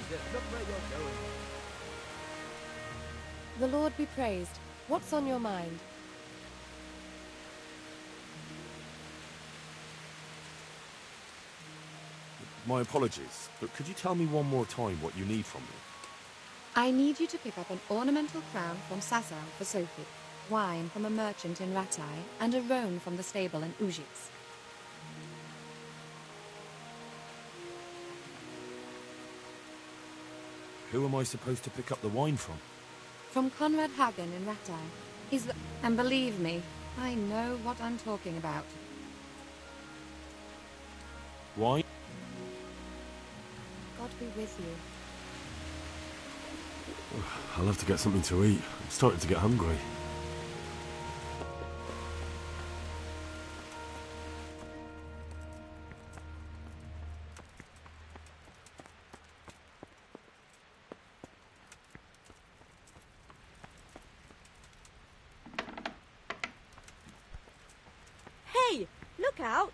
Jesus, look where you're going. The Lord be praised. What's on your mind? My apologies, but could you tell me one more time what you need from me? I need you to pick up an ornamental crown from Sasau for Sophie, wine from a merchant in Ratai, and a roan from the stable in Ujits. Who am I supposed to pick up the wine from? From Conrad Hagen in Ratai. He's the... And believe me, I know what I'm talking about. Wine? God be with you. I'll have to get something to eat. I'm starting to get hungry. Hey, look out!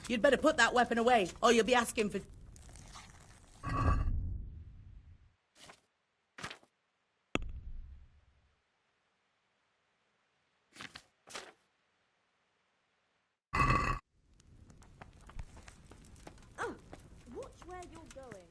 You'd better put that weapon away, or you'll be asking for... Watch where you're going.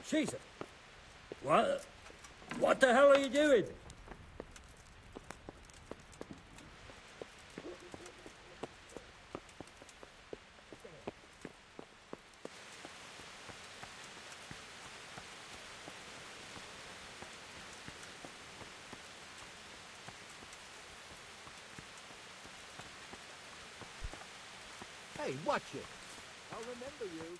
Jesus! What the hell are you doing? Hey, watch it. I'll remember you.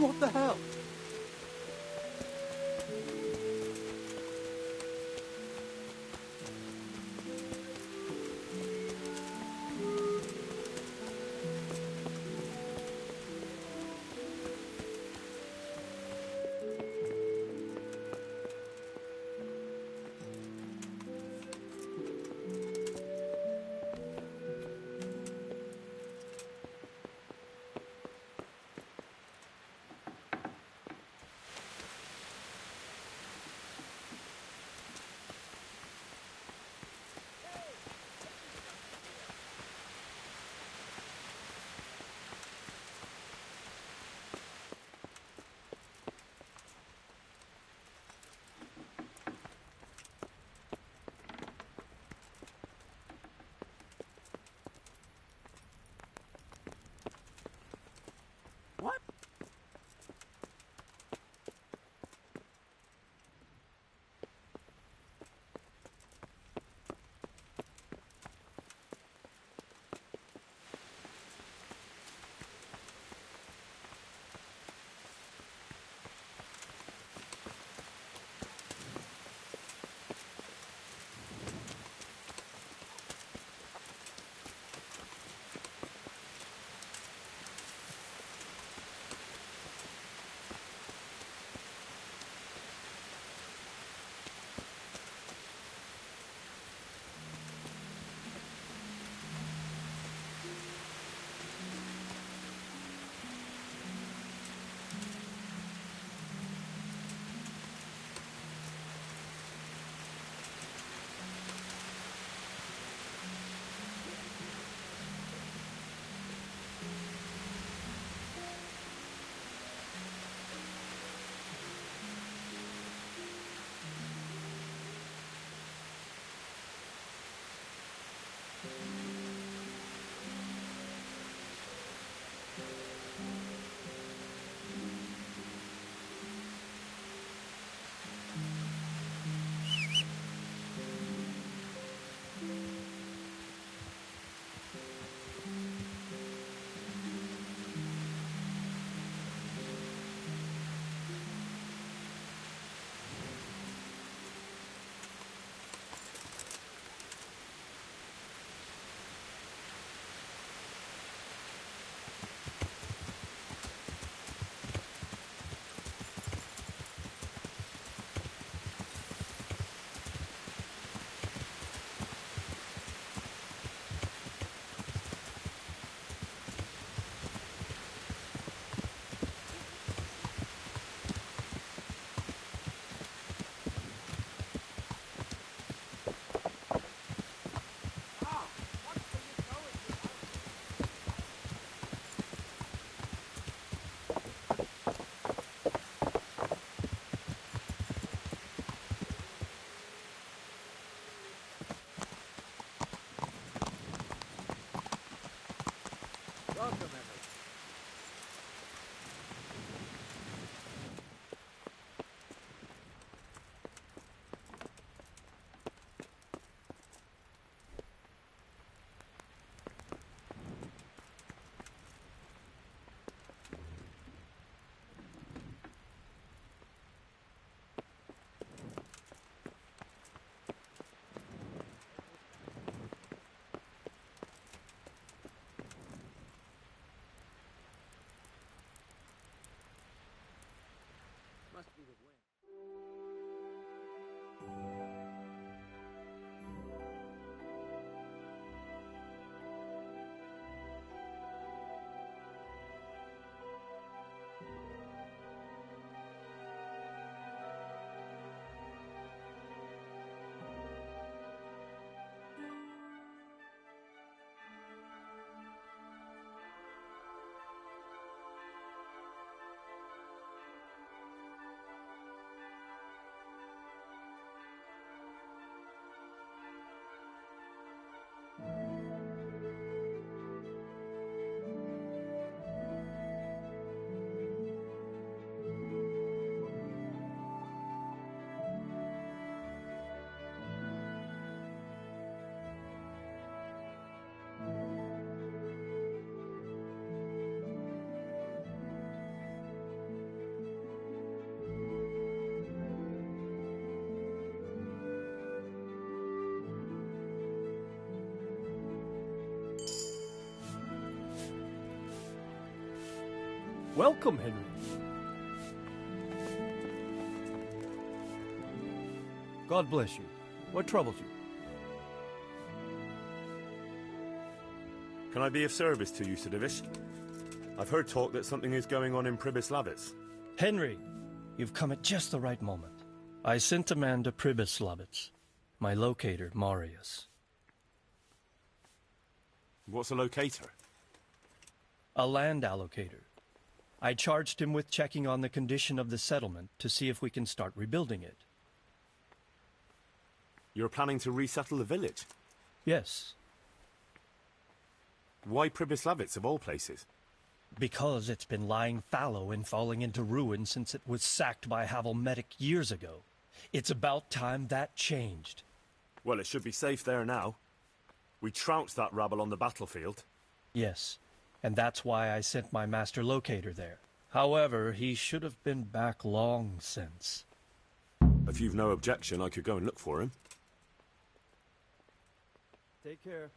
What the hell? What? Welcome, everyone. Must be the wind. Welcome, Henry. God bless you. What troubles you? Can I be of service to you, Sir Divish? I've heard talk that something is going on in Pribyslavitz. Henry, you've come at just the right moment. I sent a man to Pribyslavitz. My locator, Marius. What's a locator? A land allocator. I charged him with checking on the condition of the settlement to see if we can start rebuilding it. You're planning to resettle the village? Yes. Why Pribyslavitz, of all places? Because it's been lying fallow and falling into ruin since it was sacked by Havelmetic years ago. It's about time that changed. Well, it should be safe there now. We trounced that rabble on the battlefield. Yes, and that's why I sent my master locator there. However, he should have been back long since. If you've no objection, I could go and look for him. Take care.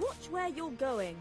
Watch where you're going.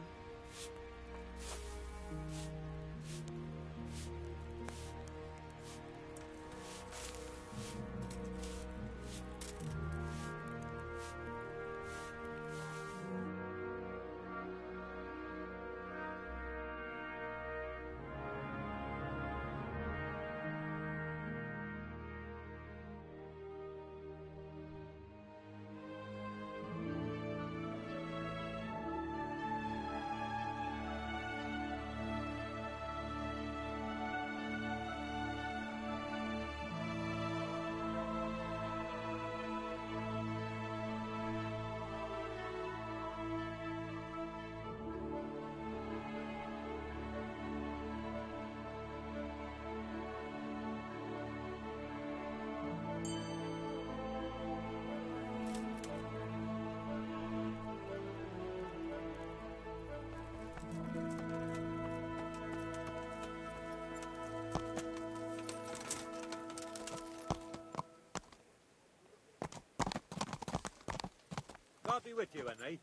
God be with you, Henry.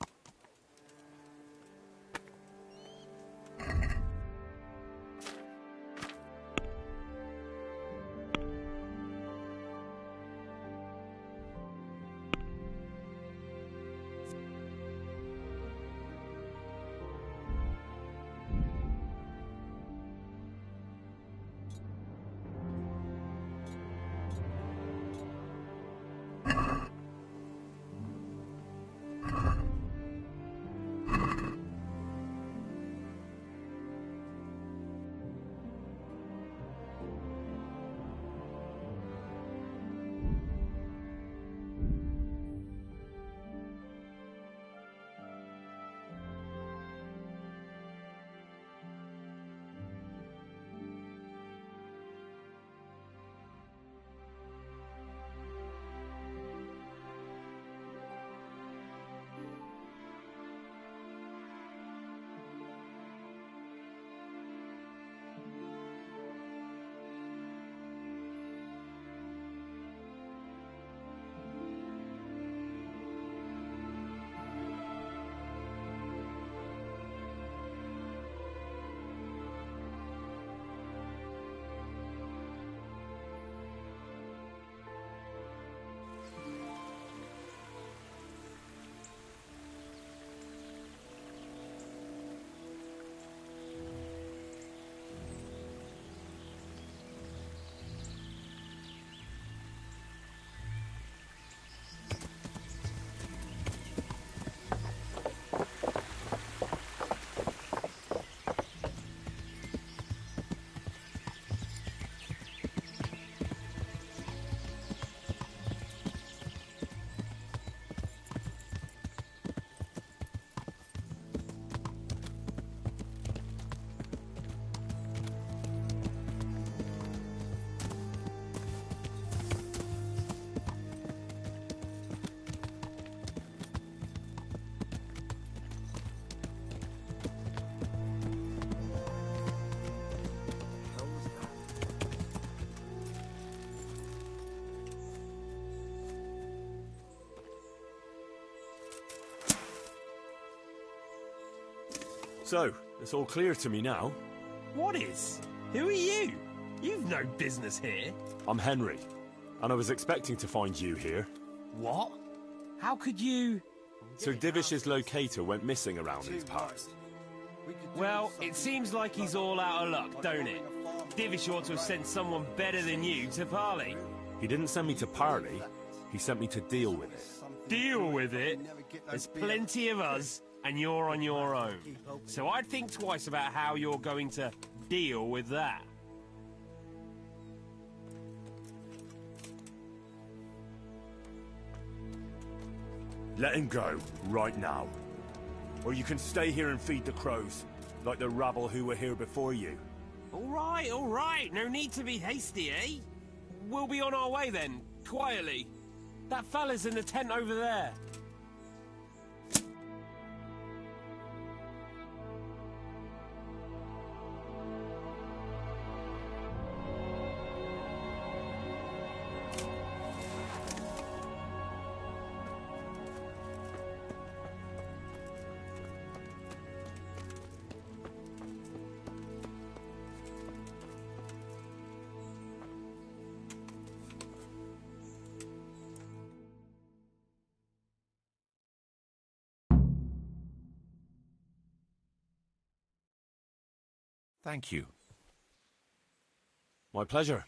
So, it's all clear to me now. What is? Who are you? You've no business here. I'm Henry, and I was expecting to find you here. What? How could you... Sir Divish's locator went missing around these parts. Well, it seems like he's all out of luck, don't it? Divish ought to have sent someone better than you to parley. He didn't send me to parley, he sent me to deal with it. Deal with it? There's plenty of us, and you're on your own. So I'd think twice about how you're going to deal with that. Let him go, right now. Or you can stay here and feed the crows, like the rabble who were here before you. All right. No need to be hasty, eh? We'll be on our way then, quietly. That fella's in the tent over there. Thank you. My pleasure.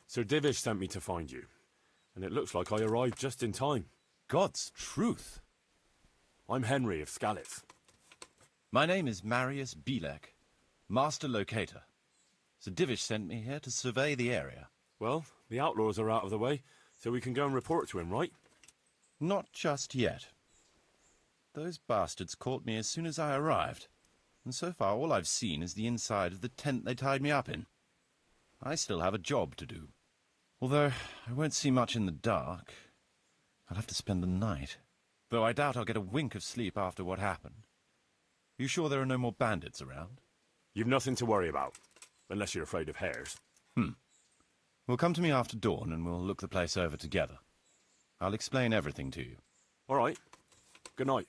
Sir Divish sent me to find you, and it looks like I arrived just in time. God's truth. I'm Henry of Skalitz. My name is Marius Bilek, Master Locator. Sir Divish sent me here to survey the area. Well, the outlaws are out of the way, so we can go and report to him, right? Not just yet. Those bastards caught me as soon as I arrived, and so far all I've seen is the inside of the tent they tied me up in. I still have a job to do. Although I won't see much in the dark. I'll have to spend the night. Though I doubt I'll get a wink of sleep after what happened. You sure there are no more bandits around? You've nothing to worry about, unless you're afraid of hares. Well, come to me after dawn and we'll look the place over together. I'll explain everything to you. All right. Good night.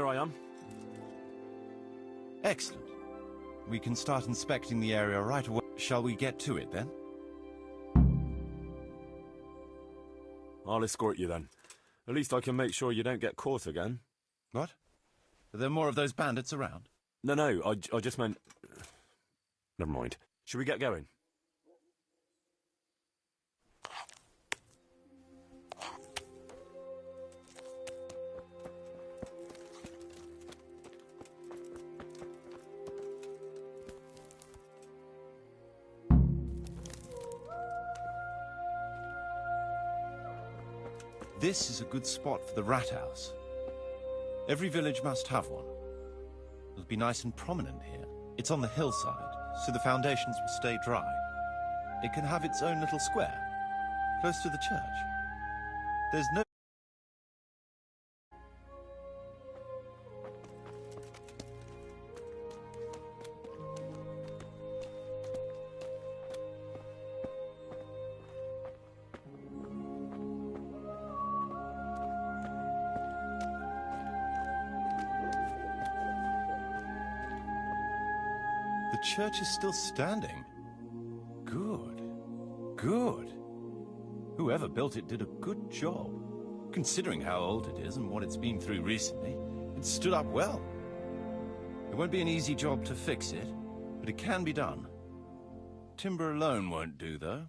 Here I am. Excellent. We can start inspecting the area right away. Shall we get to it, then? I'll escort you, then. At least I can make sure you don't get caught again. What? Are there more of those bandits around? No, I just meant... Never mind. Should we get going? This is a good spot for the rat house. Every village must have one. It'll be nice and prominent here. It's on the hillside, so the foundations will stay dry. It can have its own little square, close to the church. There's no... The church is still standing. Good. Good. Whoever built it did a good job. Considering how old it is and what it's been through recently, it stood up well. It won't be an easy job to fix it, but it can be done. Timber alone won't do, though.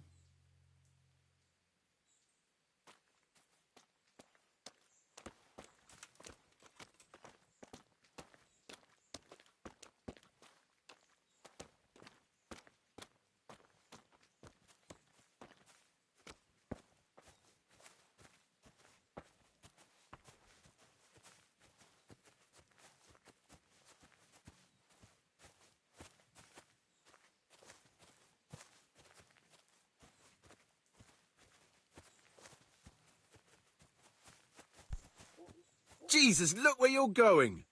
Jesus, look where you're going!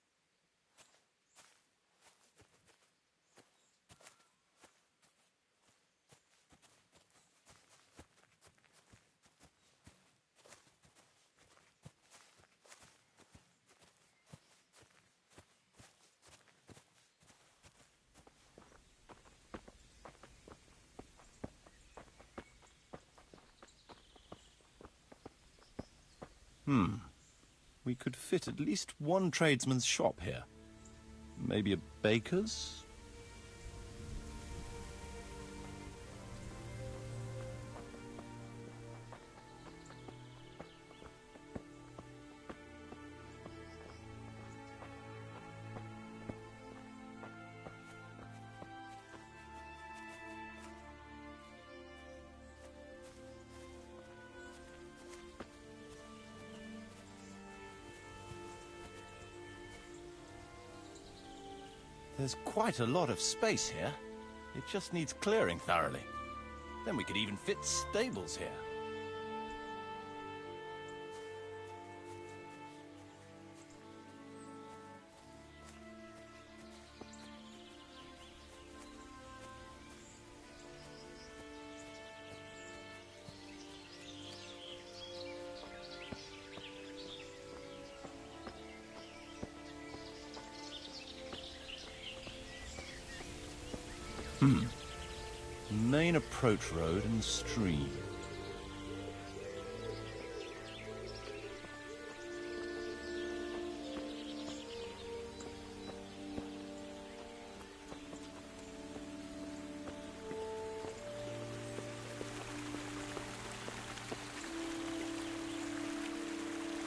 We could fit at least one tradesman's shop here. Maybe a baker's? There's quite a lot of space here. It just needs clearing thoroughly. Then we could even fit stables here. Main approach road and stream.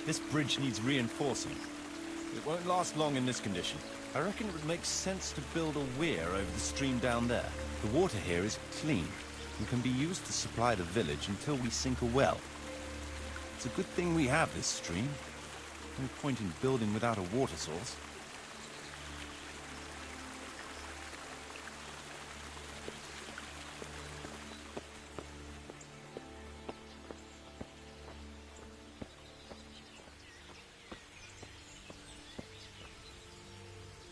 This bridge needs reinforcing. It won't last long in this condition. I reckon it would make sense to build a weir over the stream down there. The water here is clean and can be used to supply the village until we sink a well. It's a good thing we have this stream. No point in building without a water source.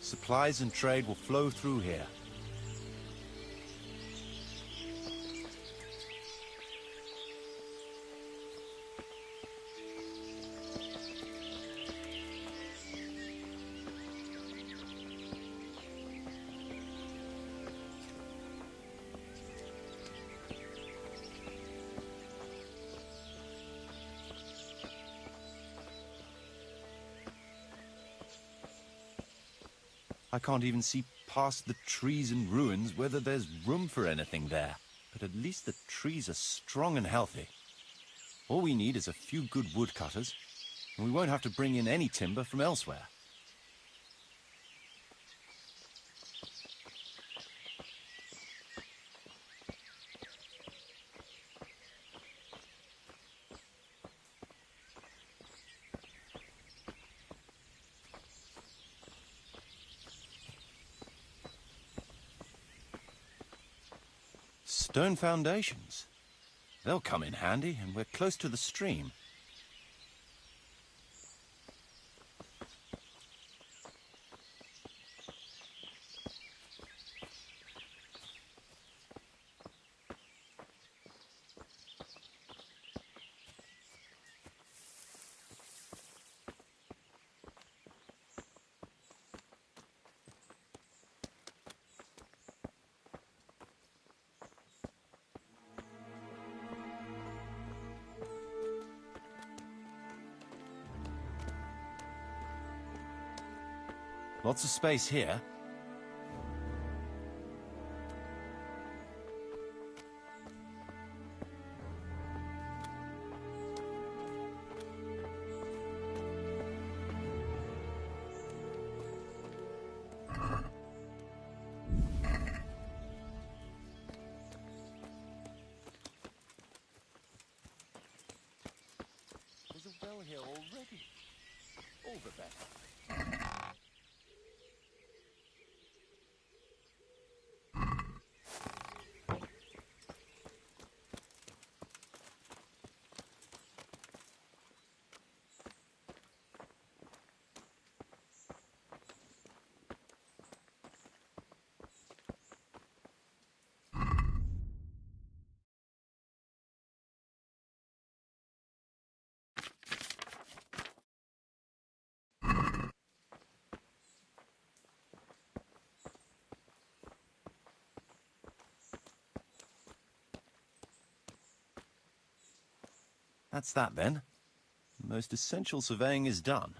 Supplies and trade will flow through here. I can't even see past the trees and ruins whether there's room for anything there. But at least the trees are strong and healthy. All we need is a few good woodcutters, and we won't have to bring in any timber from elsewhere. Stone foundations. They'll come in handy, and we're close to the stream. Lots of space here. There's a well here already. All the better. That's that, then. The most essential surveying is done.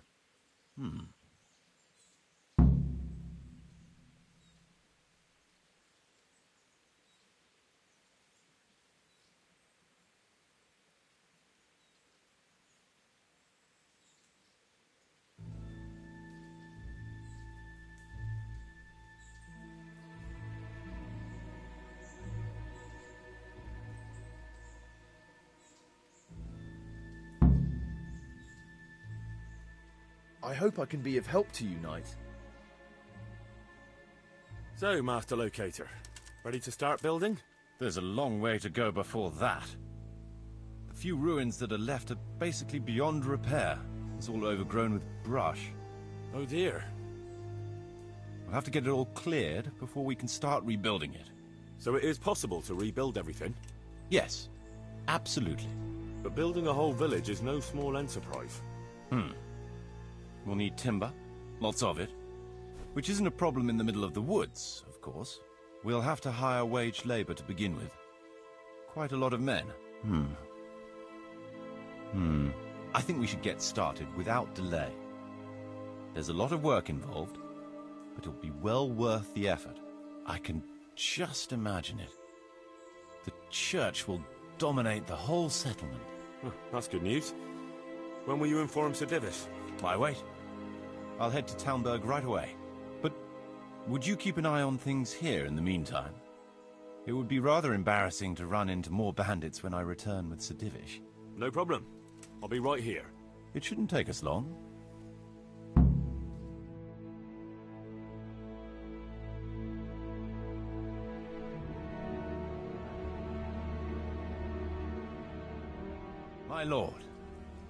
I hope I can be of help to you, Knight. So, Master Locator, ready to start building? There's a long way to go before that. The few ruins that are left are basically beyond repair. It's all overgrown with brush. Oh dear. We'll have to get it all cleared before we can start rebuilding it. So it is possible to rebuild everything? Yes, absolutely. But building a whole village is no small enterprise. We'll need timber, lots of it, which isn't a problem in the middle of the woods, of course. We'll have to hire wage labor to begin with. Quite a lot of men. I think we should get started without delay. There's a lot of work involved, but it'll be well worth the effort. I can just imagine it. The church will dominate the whole settlement. Well, that's good news. When will you inform Sir Divis? Why wait? I'll head to Talmberg right away. But would you keep an eye on things here in the meantime? It would be rather embarrassing to run into more bandits when I return with Sir Divish. No problem. I'll be right here. It shouldn't take us long. My lord,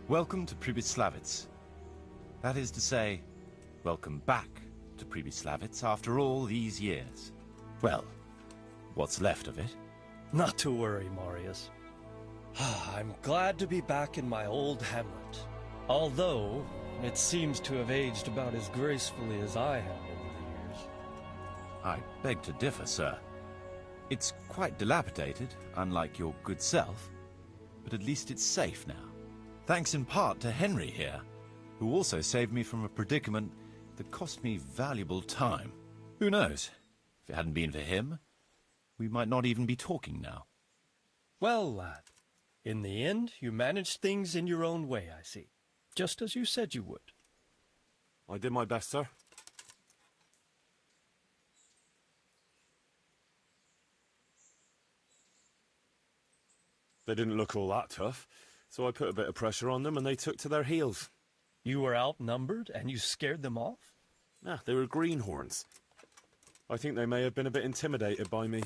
welcome to Pribyslavitz. That is to say, welcome back to Pribyslavitz after all these years. Well, what's left of it. Not to worry, Marius. I'm glad to be back in my old hamlet. Although, it seems to have aged about as gracefully as I have over the years. I beg to differ, sir. It's quite dilapidated, unlike your good self, but at least it's safe now. Thanks in part to Henry here, who also saved me from a predicament that cost me valuable time. Who knows? If it hadn't been for him, we might not even be talking now. Well, lad, in the end, you managed things in your own way, I see. Just as you said you would. I did my best, sir. They didn't look all that tough, so I put a bit of pressure on them and they took to their heels. You were outnumbered and you scared them off? Ah, they were greenhorns. I think they may have been a bit intimidated by me.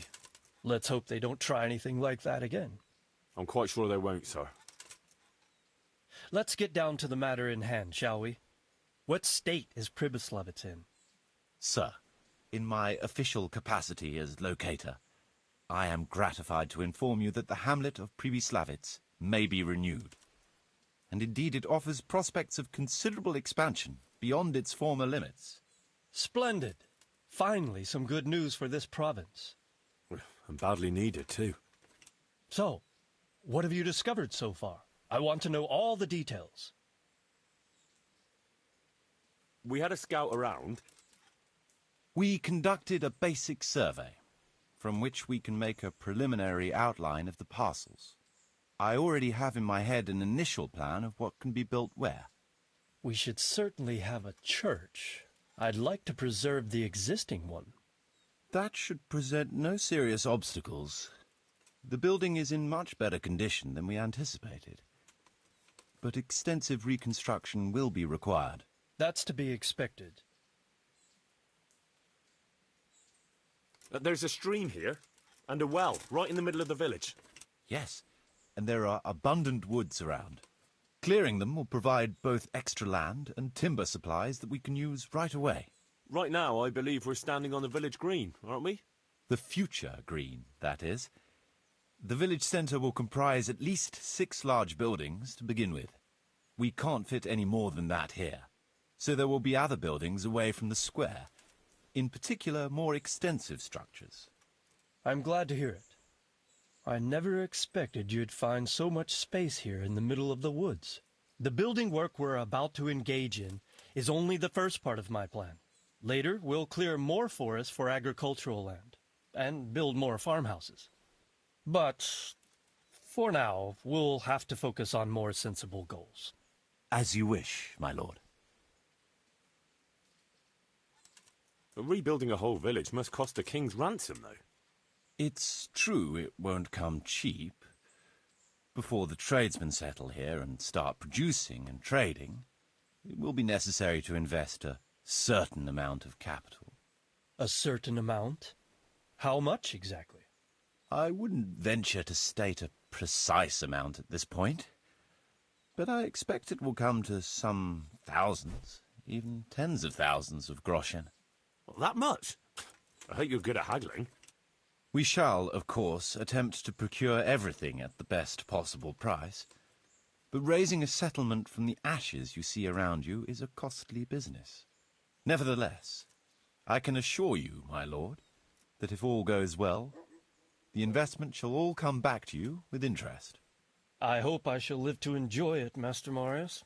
Let's hope they don't try anything like that again. I'm quite sure they won't, sir. Let's get down to the matter in hand, shall we? What state is Pribyslavitz in? Sir, in my official capacity as locator, I am gratified to inform you that the hamlet of Pribyslavitz may be renewed. And indeed it offers prospects of considerable expansion beyond its former limits. Splendid. Finally, some good news for this province. And badly needed, too. So, what have you discovered so far? I want to know all the details. We had a scout around. We conducted a basic survey, from which we can make a preliminary outline of the parcels. I already have in my head an initial plan of what can be built where. We should certainly have a church. I'd like to preserve the existing one. That should present no serious obstacles. The building is in much better condition than we anticipated. But extensive reconstruction will be required. That's to be expected. There's a stream here, and a well, right in the middle of the village. Yes, and there are abundant woods around. Clearing them will provide both extra land and timber supplies that we can use right away. Right now, I believe we're standing on the village green, aren't we? The future green, that is. The village centre will comprise at least 6 large buildings to begin with. We can't fit any more than that here, so there will be other buildings away from the square, in particular more extensive structures. I'm glad to hear it. I never expected you'd find so much space here in the middle of the woods. The building work we're about to engage in is only the first part of my plan. Later, we'll clear more forests for agricultural land, and build more farmhouses. But, for now, we'll have to focus on more sensible goals. As you wish, my lord. Rebuilding a whole village must cost a king's ransom, though. It's true it won't come cheap. Before the tradesmen settle here and start producing and trading, it will be necessary to invest a certain amount of capital. A certain amount? How much exactly? I wouldn't venture to state a precise amount at this point, but I expect it will come to some thousands, even tens of thousands of groschen. Well, that much? I hope you're good at haggling. We shall, of course, attempt to procure everything at the best possible price, but raising a settlement from the ashes you see around you is a costly business. Nevertheless, I can assure you, my lord, that if all goes well, the investment shall all come back to you with interest. I hope I shall live to enjoy it, Master Marius.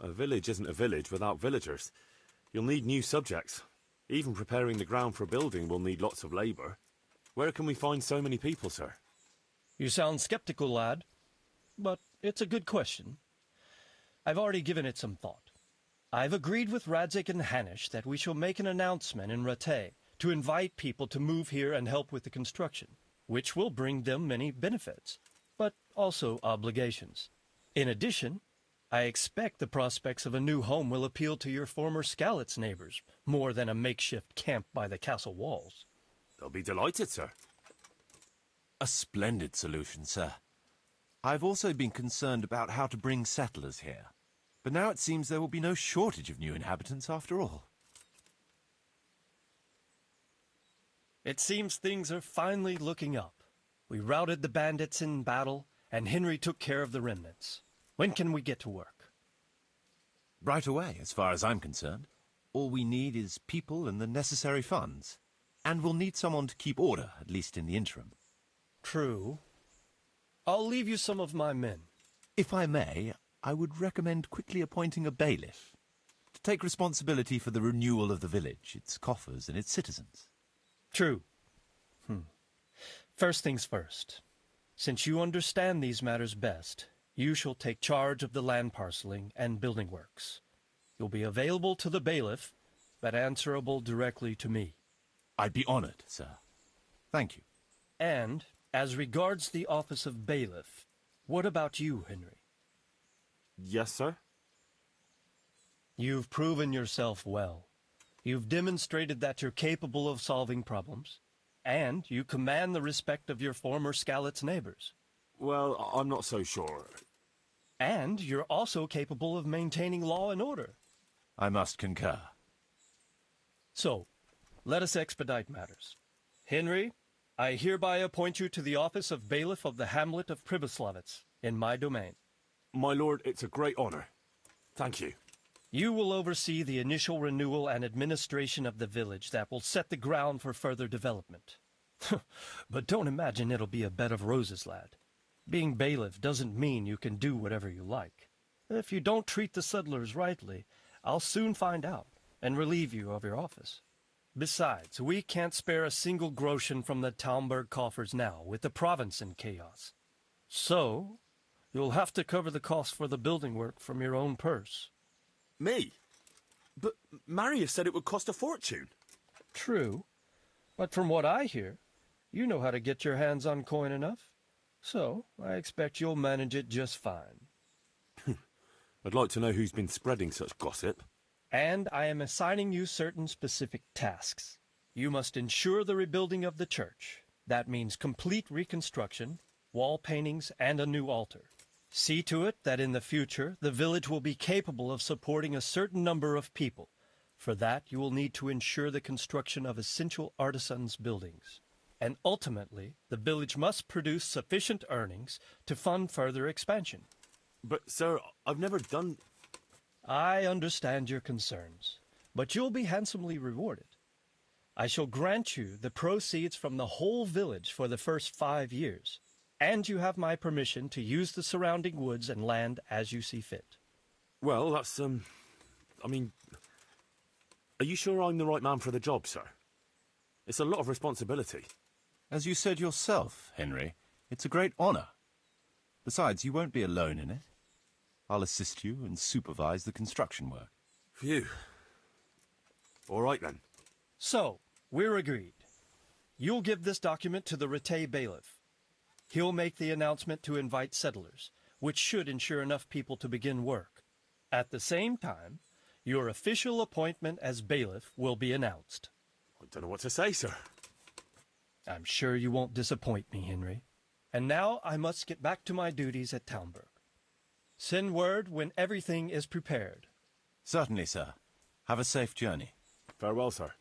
A village isn't a village without villagers. You'll need new subjects. Even preparing the ground for building will need lots of labour. Where can we find so many people, sir? You sound skeptical, lad, but it's a good question. I've already given it some thought. I've agreed with Radzig and Hanish that we shall make an announcement in Rattay to invite people to move here and help with the construction, which will bring them many benefits, but also obligations. In addition, I expect the prospects of a new home will appeal to your former Skalitz neighbors, more than a makeshift camp by the castle walls. They'll be delighted, sir. A splendid solution, sir. I've also been concerned about how to bring settlers here, but now it seems there will be no shortage of new inhabitants after all. It seems things are finally looking up. We routed the bandits in battle, and Henry took care of the remnants. When can we get to work? Right away, as far as I'm concerned. All we need is people and the necessary funds. And we'll need someone to keep order, at least in the interim. True. I'll leave you some of my men. If I may, I would recommend quickly appointing a bailiff to take responsibility for the renewal of the village, its coffers and its citizens. True. First things first. Since you understand these matters best, you shall take charge of the land parceling and building works. You'll be available to the bailiff, but answerable directly to me. I'd be honored, sir. Thank you. And, as regards the office of bailiff, what about you, Henry? Yes, sir? You've proven yourself well. You've demonstrated that you're capable of solving problems, and you command the respect of your former Skalitz neighbors. Well, I'm not so sure. And you're also capable of maintaining law and order. I must concur. So, let us expedite matters. Henry, I hereby appoint you to the office of bailiff of the hamlet of Pribyslavitz, in my domain. My lord, it's a great honor. Thank you. You will oversee the initial renewal and administration of the village that will set the ground for further development. But don't imagine it'll be a bed of roses, lad. Being bailiff doesn't mean you can do whatever you like. If you don't treat the settlers rightly, I'll soon find out and relieve you of your office. Besides, we can't spare a single groschen from the Talmberg coffers now, with the province in chaos. So, you'll have to cover the cost for the building work from your own purse. Me? But Marius said it would cost a fortune. True, but from what I hear, you know how to get your hands on coin enough. So, I expect you'll manage it just fine. I'd like to know who's been spreading such gossip. And I am assigning you certain specific tasks. You must ensure the rebuilding of the church. That means complete reconstruction, wall paintings, and a new altar. See to it that in the future, the village will be capable of supporting a certain number of people. For that, you will need to ensure the construction of essential artisans' buildings. And ultimately, the village must produce sufficient earnings to fund further expansion. But, sir, I've never done... I understand your concerns, but you'll be handsomely rewarded. I shall grant you the proceeds from the whole village for the first 5 years, and you have my permission to use the surrounding woods and land as you see fit. Well, that's, I mean... Are you sure I'm the right man for the job, sir? It's a lot of responsibility. As you said yourself, Henry, it's a great honor. Besides, you won't be alone in it. I'll assist you and supervise the construction work. Phew. All right, then. So, we're agreed. You'll give this document to the Rete bailiff. He'll make the announcement to invite settlers, which should ensure enough people to begin work. At the same time, your official appointment as bailiff will be announced. I don't know what to say, sir. I'm sure you won't disappoint me, Henry. And now I must get back to my duties at Talmberg. Send word when everything is prepared. Certainly, sir. Have a safe journey. Farewell, sir.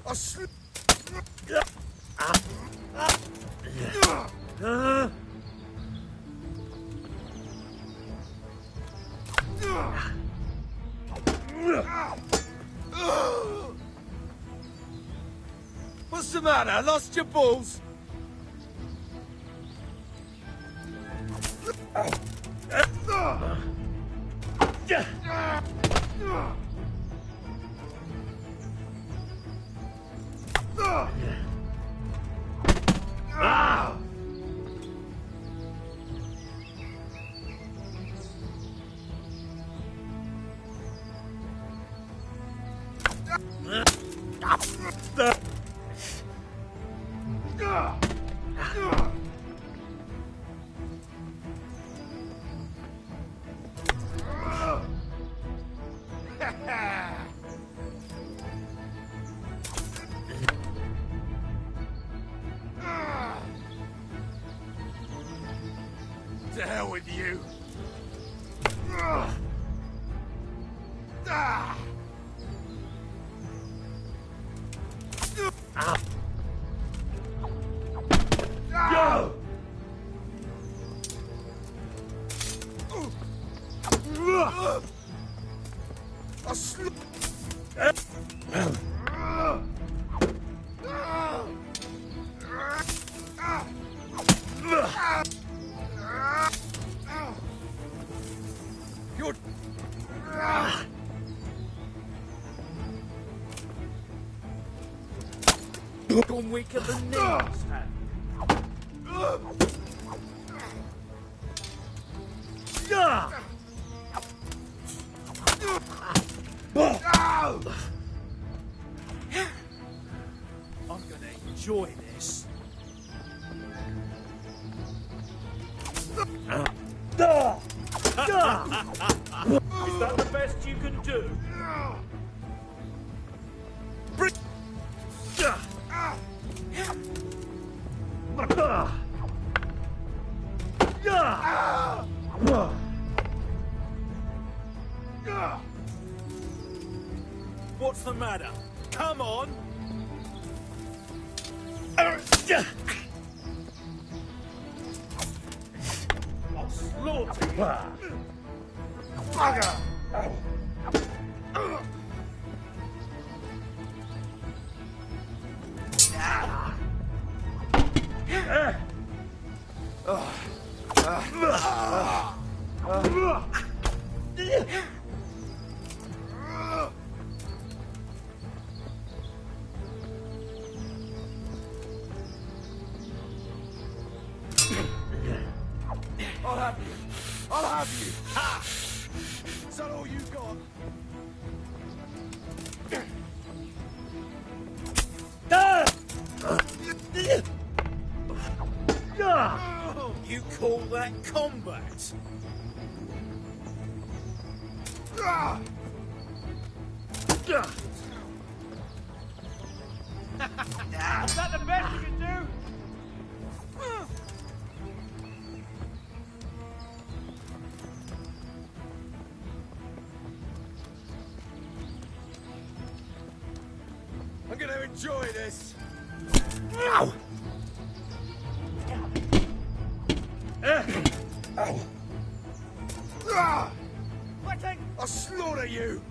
What's the matter? Lost your balls? To hell with you. Go! Gone weak at the knees. I'm gonna enjoy this. Is that the best you can do? What's the matter? Come on! I'll slaughter you! Bugger! I'll have you. I'll have you. Ha! Is that all you got? You call that combat? Is that the best you can do? I'm gonna enjoy this. Ow! Ow! I'll slaughter you!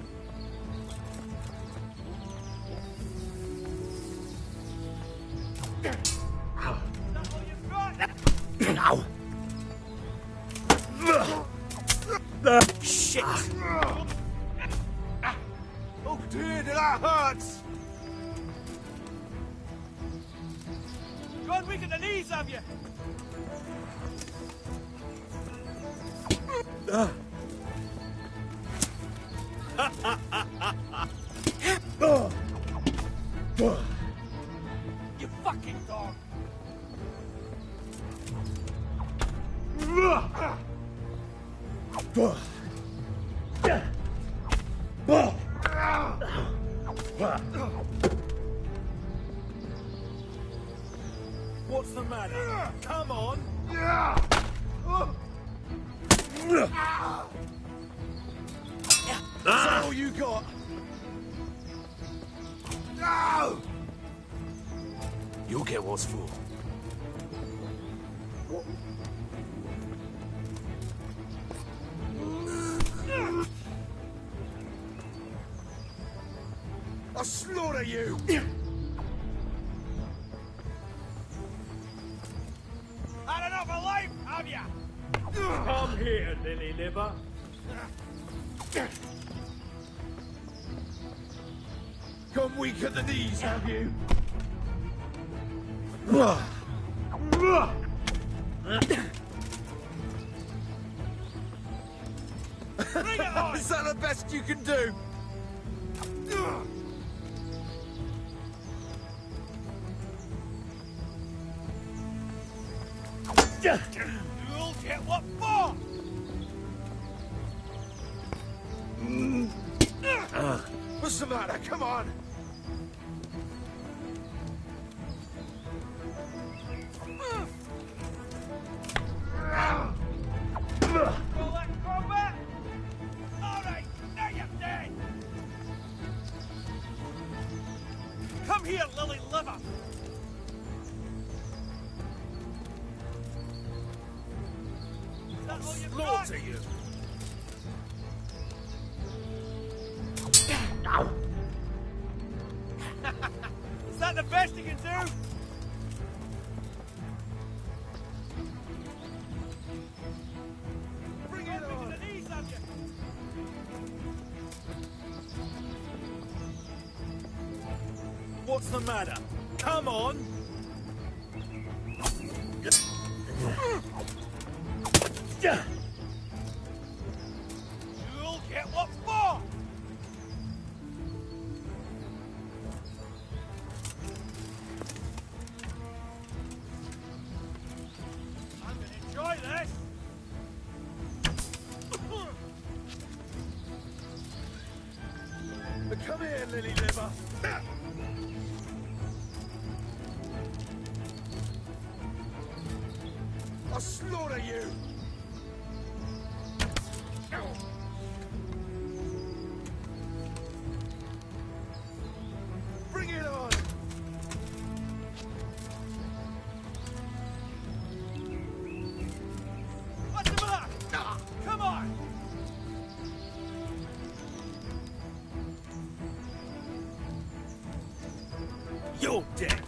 Ow! Shit! Oh dear, that hurts! God, weak at the knees, have you? You fucking dog! What's the matter? Come on! Is that all you got? No! You'll get what's for. I'll slaughter you! Had enough of life, have ya? Come here, lily liver. Gone weak at the knees, have you? Bring it on! Is that the best you can do? You'll get what for! What's the matter? Come on! All that combat? Alright, now you're dead! Come here, lily liver! Is that all you've got? Slaughter you! Is that the best you can do? Bring it on! To the knees, have you? What's the matter? Come on! You'll get what for! I'm gonna enjoy this! Come here, lily liver! I'll slaughter you! Bring it on! What's the matter? Come on! You're dead!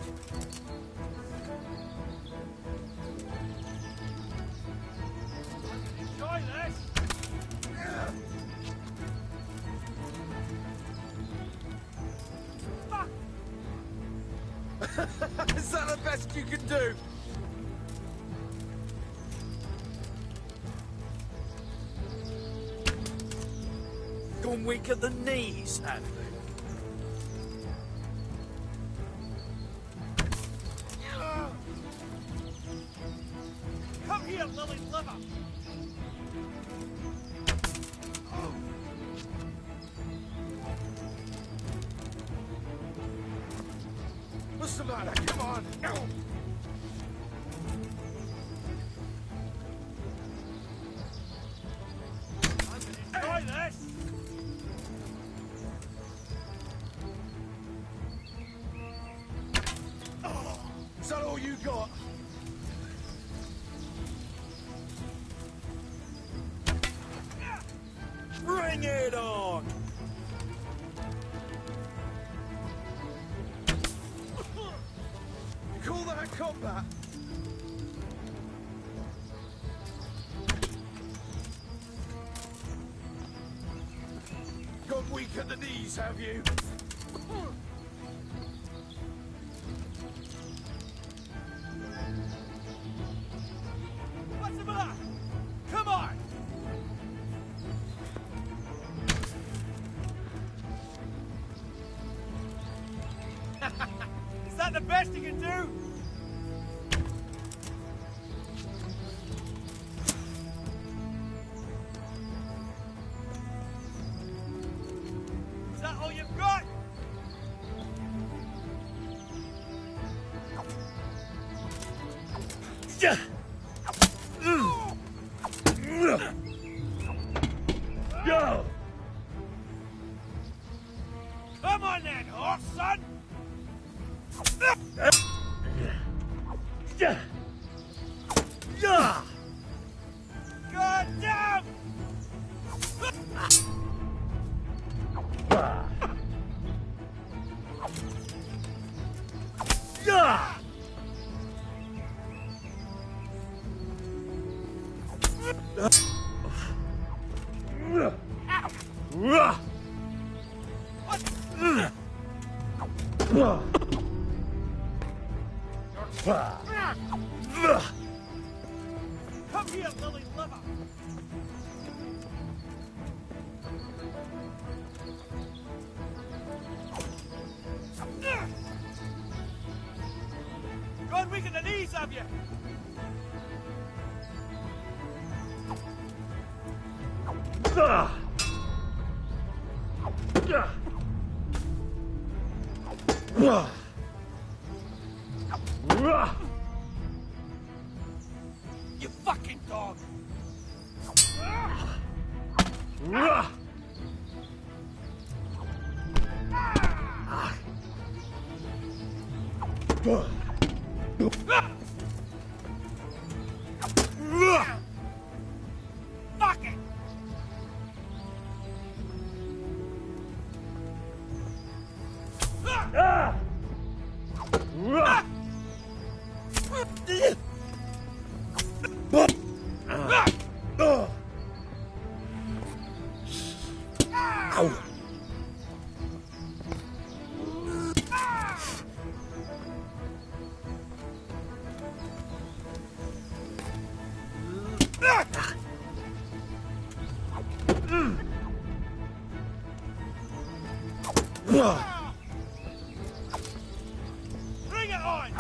Enjoy this! Fuck! Is that the best you can do? Gone weak at the knees, have they? Come here, lily liver! What's the matter? Come on! I'm gonna enjoy this! Is that all you got? Bring it on! You call that combat? Gone weak at the knees, have you? What's the matter? Come on! Is that the best you can do? Is that all you've got? Go! Come on then, horse son! God damn! Come here, lily liver! God, weaken the knees of you! You fucking dog! Fuck it! Bring it on!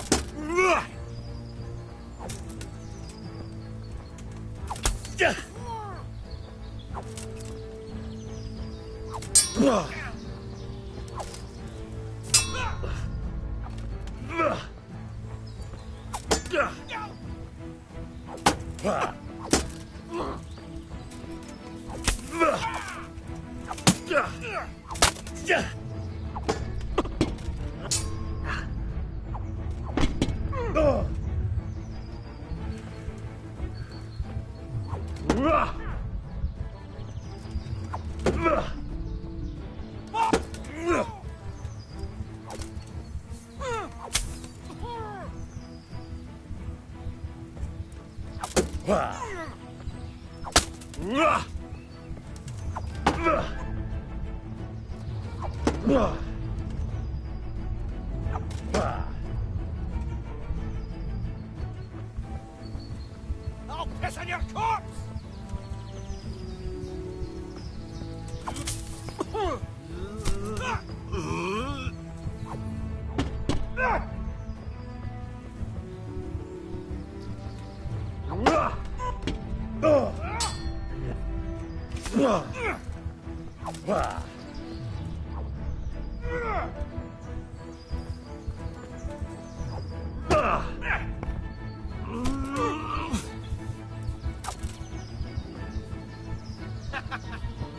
I'll piss on your corpse!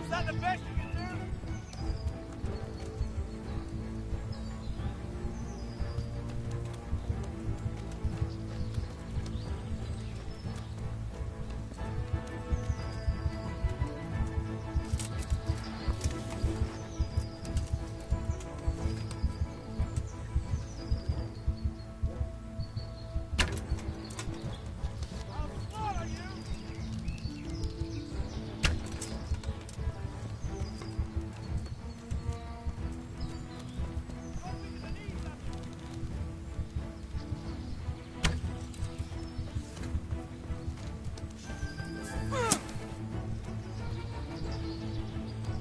Is that the best you can do? I'll slaughter you!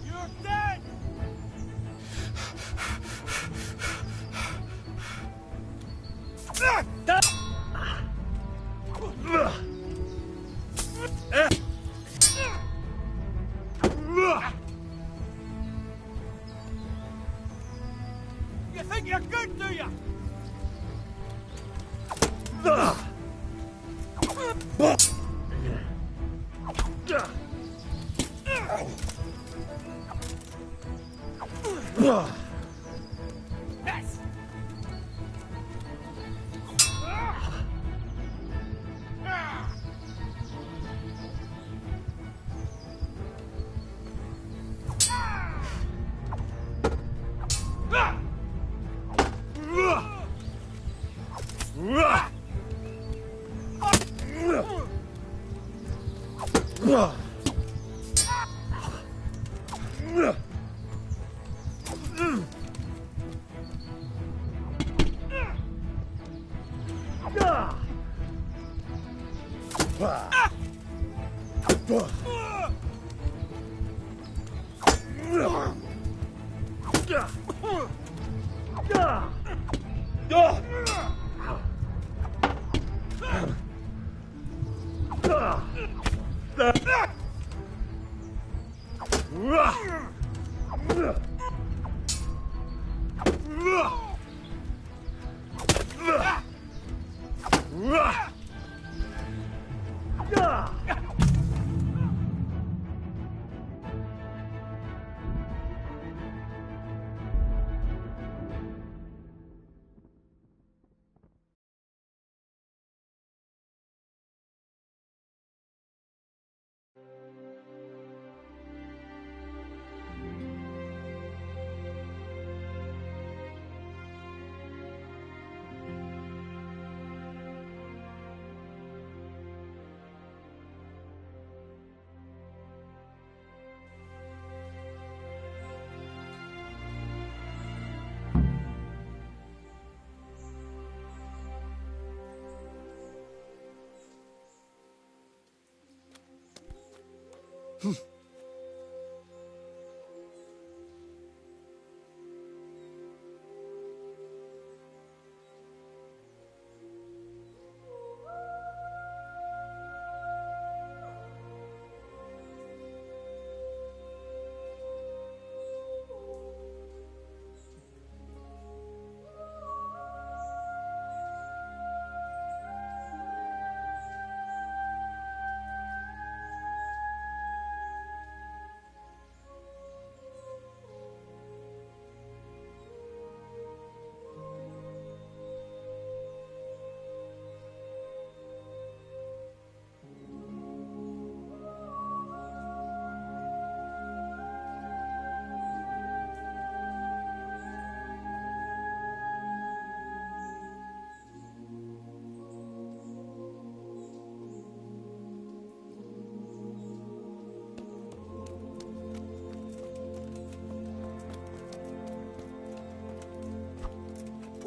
You're dead! You think you're good, do you? Yes!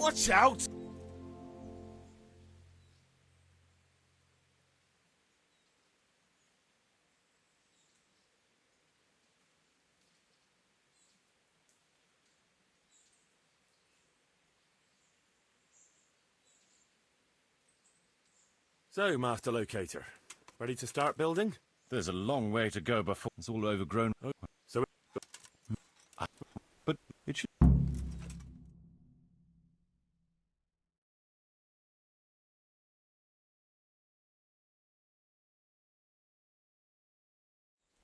Watch out! So, Master Locator, ready to start building? There's a long way to go before it's all overgrown. Oh, so, But it should...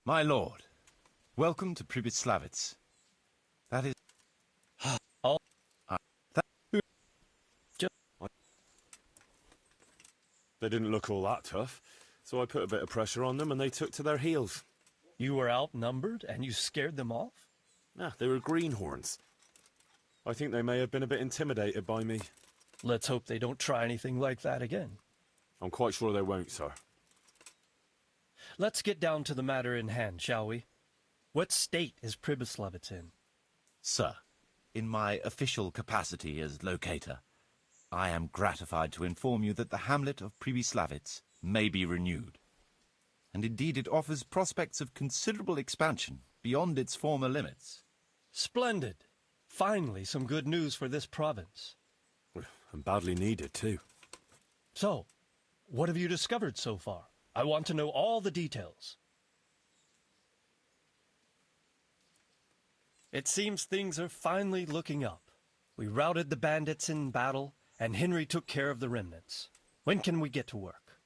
My lord, welcome to Pribyslavitz. That is... All... They didn't look all that tough, so I put a bit of pressure on them and they took to their heels. You were outnumbered and you scared them off? Ah, they were greenhorns. I think they may have been a bit intimidated by me. Let's hope they don't try anything like that again. I'm quite sure they won't, sir. Let's get down to the matter in hand, shall we? What state is Pribyslavitz in? Sir, in my official capacity as locator, I am gratified to inform you that the hamlet of Pribyslavitz may be renewed. And indeed it offers prospects of considerable expansion beyond its former limits. Splendid. Finally, some good news for this province. And badly needed, too. So, what have you discovered so far? I want to know all the details. It seems things are finally looking up. We routed the bandits in battle, and Henry took care of the remnants. When can we get to work?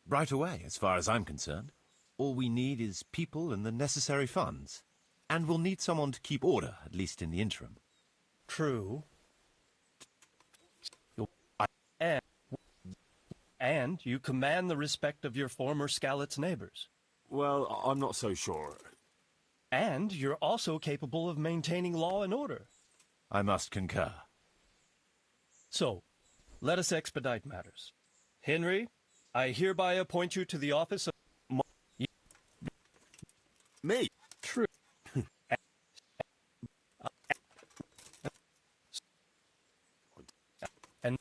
Right away, as far as I'm concerned. All we need is people and the necessary funds. And we'll need someone to keep order, at least in the interim. True. And you command the respect of your former Skalitz neighbors. Well, I'm not so sure. And you're also capable of maintaining law and order. I must concur. So, let us expedite matters. Henry, I hereby appoint you to the office of... Me? True. And...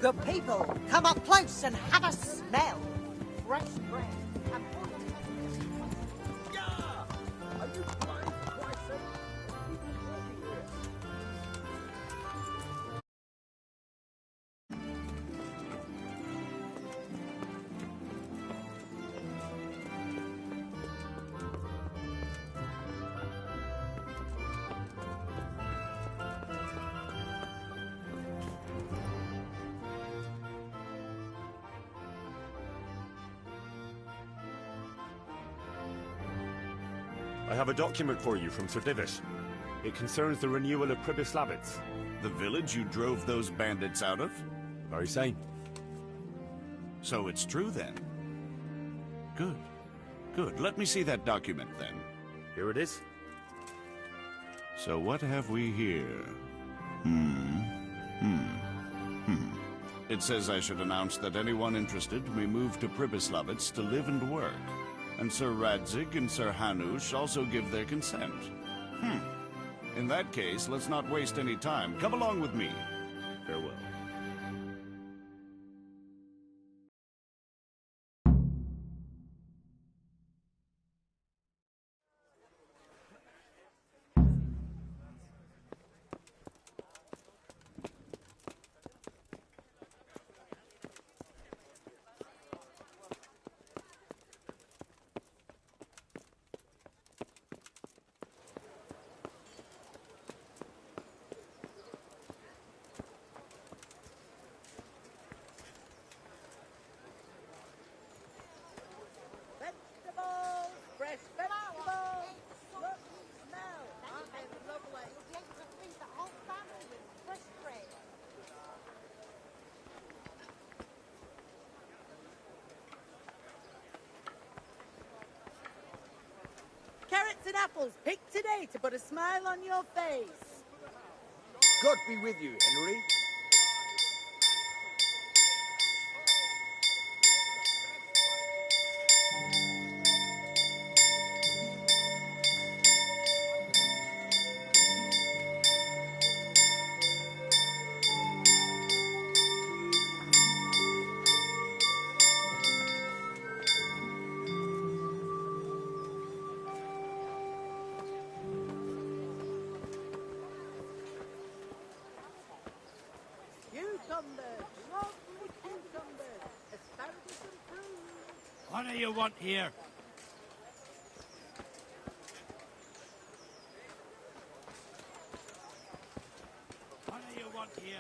Good people, come up close and have a smell. Fresh bread and I have a document for you from Sir Divish. It concerns the renewal of Pribyslavitz. The village you drove those bandits out of? Very same. So it's true then? Good. Good. Let me see that document then. Here it is. So what have we here? It says I should announce that anyone interested may move to Pribyslavitz to live and work. And Sir Radzig and Sir Hanush also give their consent. In that case, let's not waste any time. Come along with me. Farewell. Carrots and apples picked today to put a smile on your face. God be with you, Henry. What do you want here? What do you want here?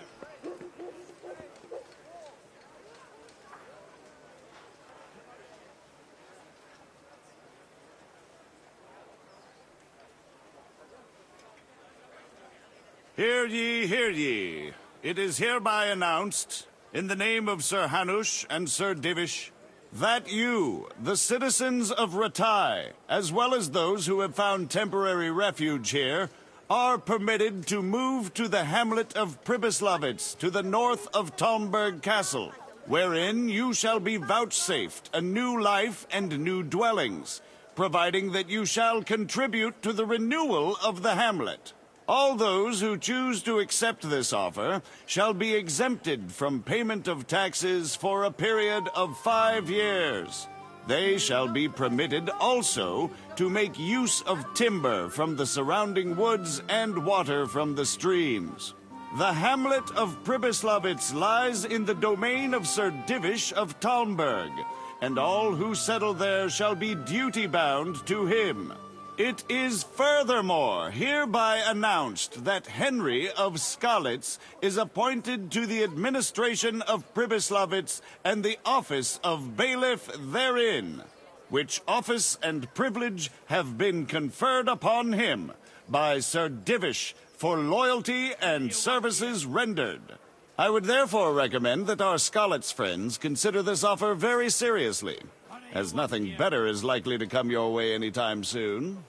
Hear ye, hear ye. It is hereby announced, in the name of Sir Hanush and Sir Divish, that you, the citizens of Ratai, as well as those who have found temporary refuge here, are permitted to move to the hamlet of Pribyslavitz to the north of Talmberg Castle, wherein you shall be vouchsafed a new life and new dwellings, providing that you shall contribute to the renewal of the hamlet. All those who choose to accept this offer shall be exempted from payment of taxes for a period of 5 years. They shall be permitted also to make use of timber from the surrounding woods and water from the streams. The hamlet of Pribyslavitz lies in the domain of Sir Divish of Talmberg, and all who settle there shall be duty-bound to him. It is furthermore hereby announced that Henry of Skalitz is appointed to the administration of Pribyslavitz and the office of bailiff therein, which office and privilege have been conferred upon him by Sir Divish for loyalty and services rendered. I would therefore recommend that our Skalitz friends consider this offer very seriously, as nothing better is likely to come your way anytime soon.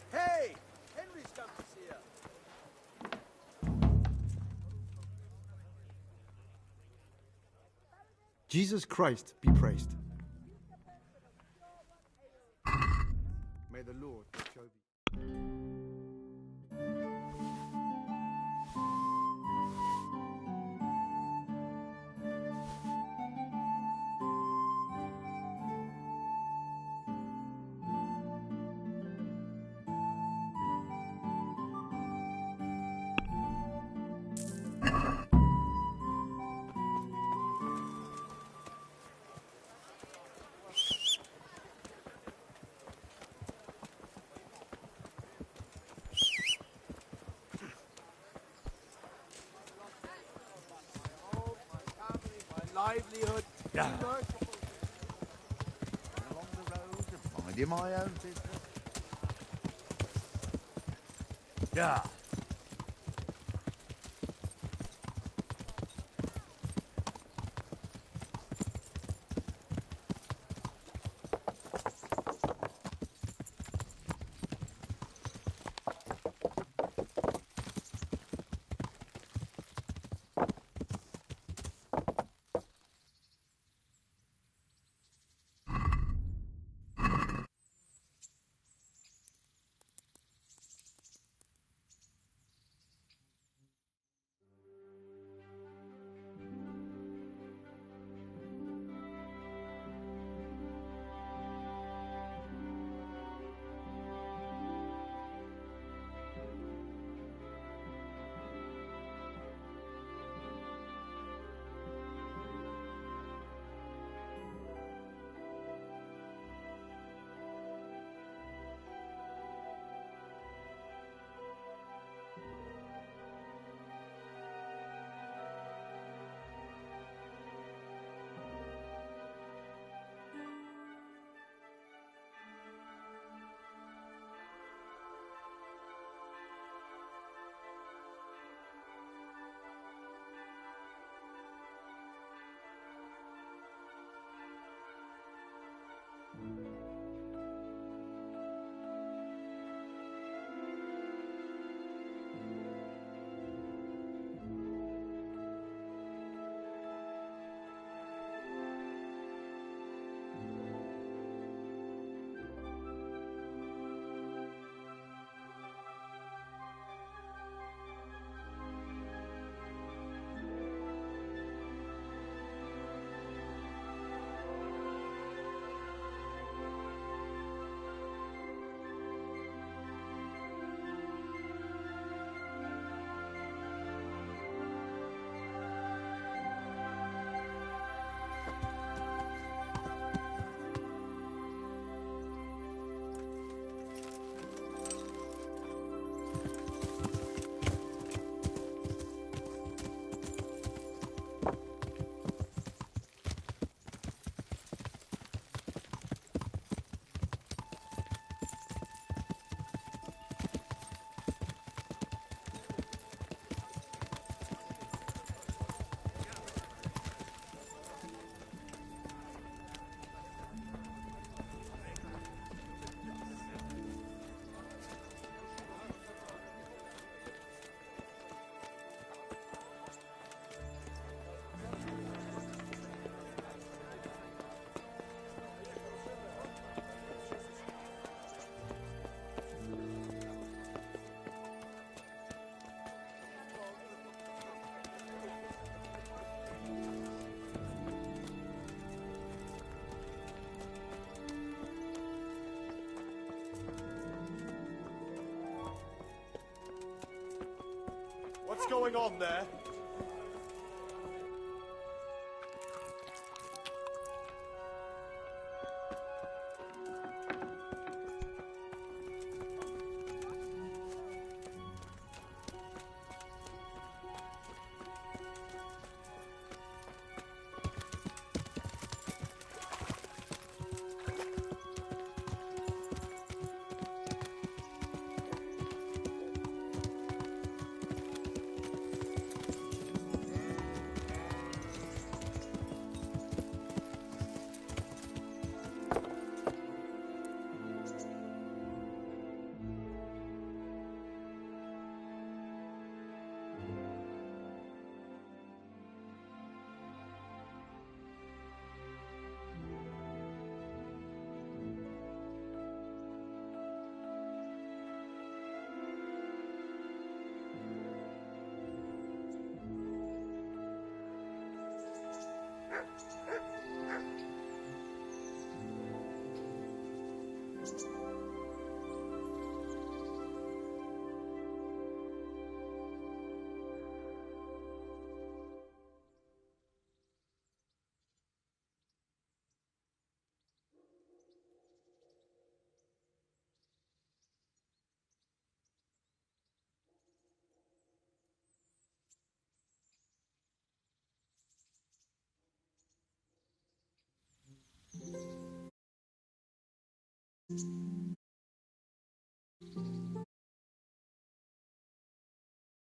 Hey! Henry's come to see her. Jesus Christ be praised. May the Lord show thee. Livelihood. Yeah. Along the road and minding my own business. Yeah. going on there?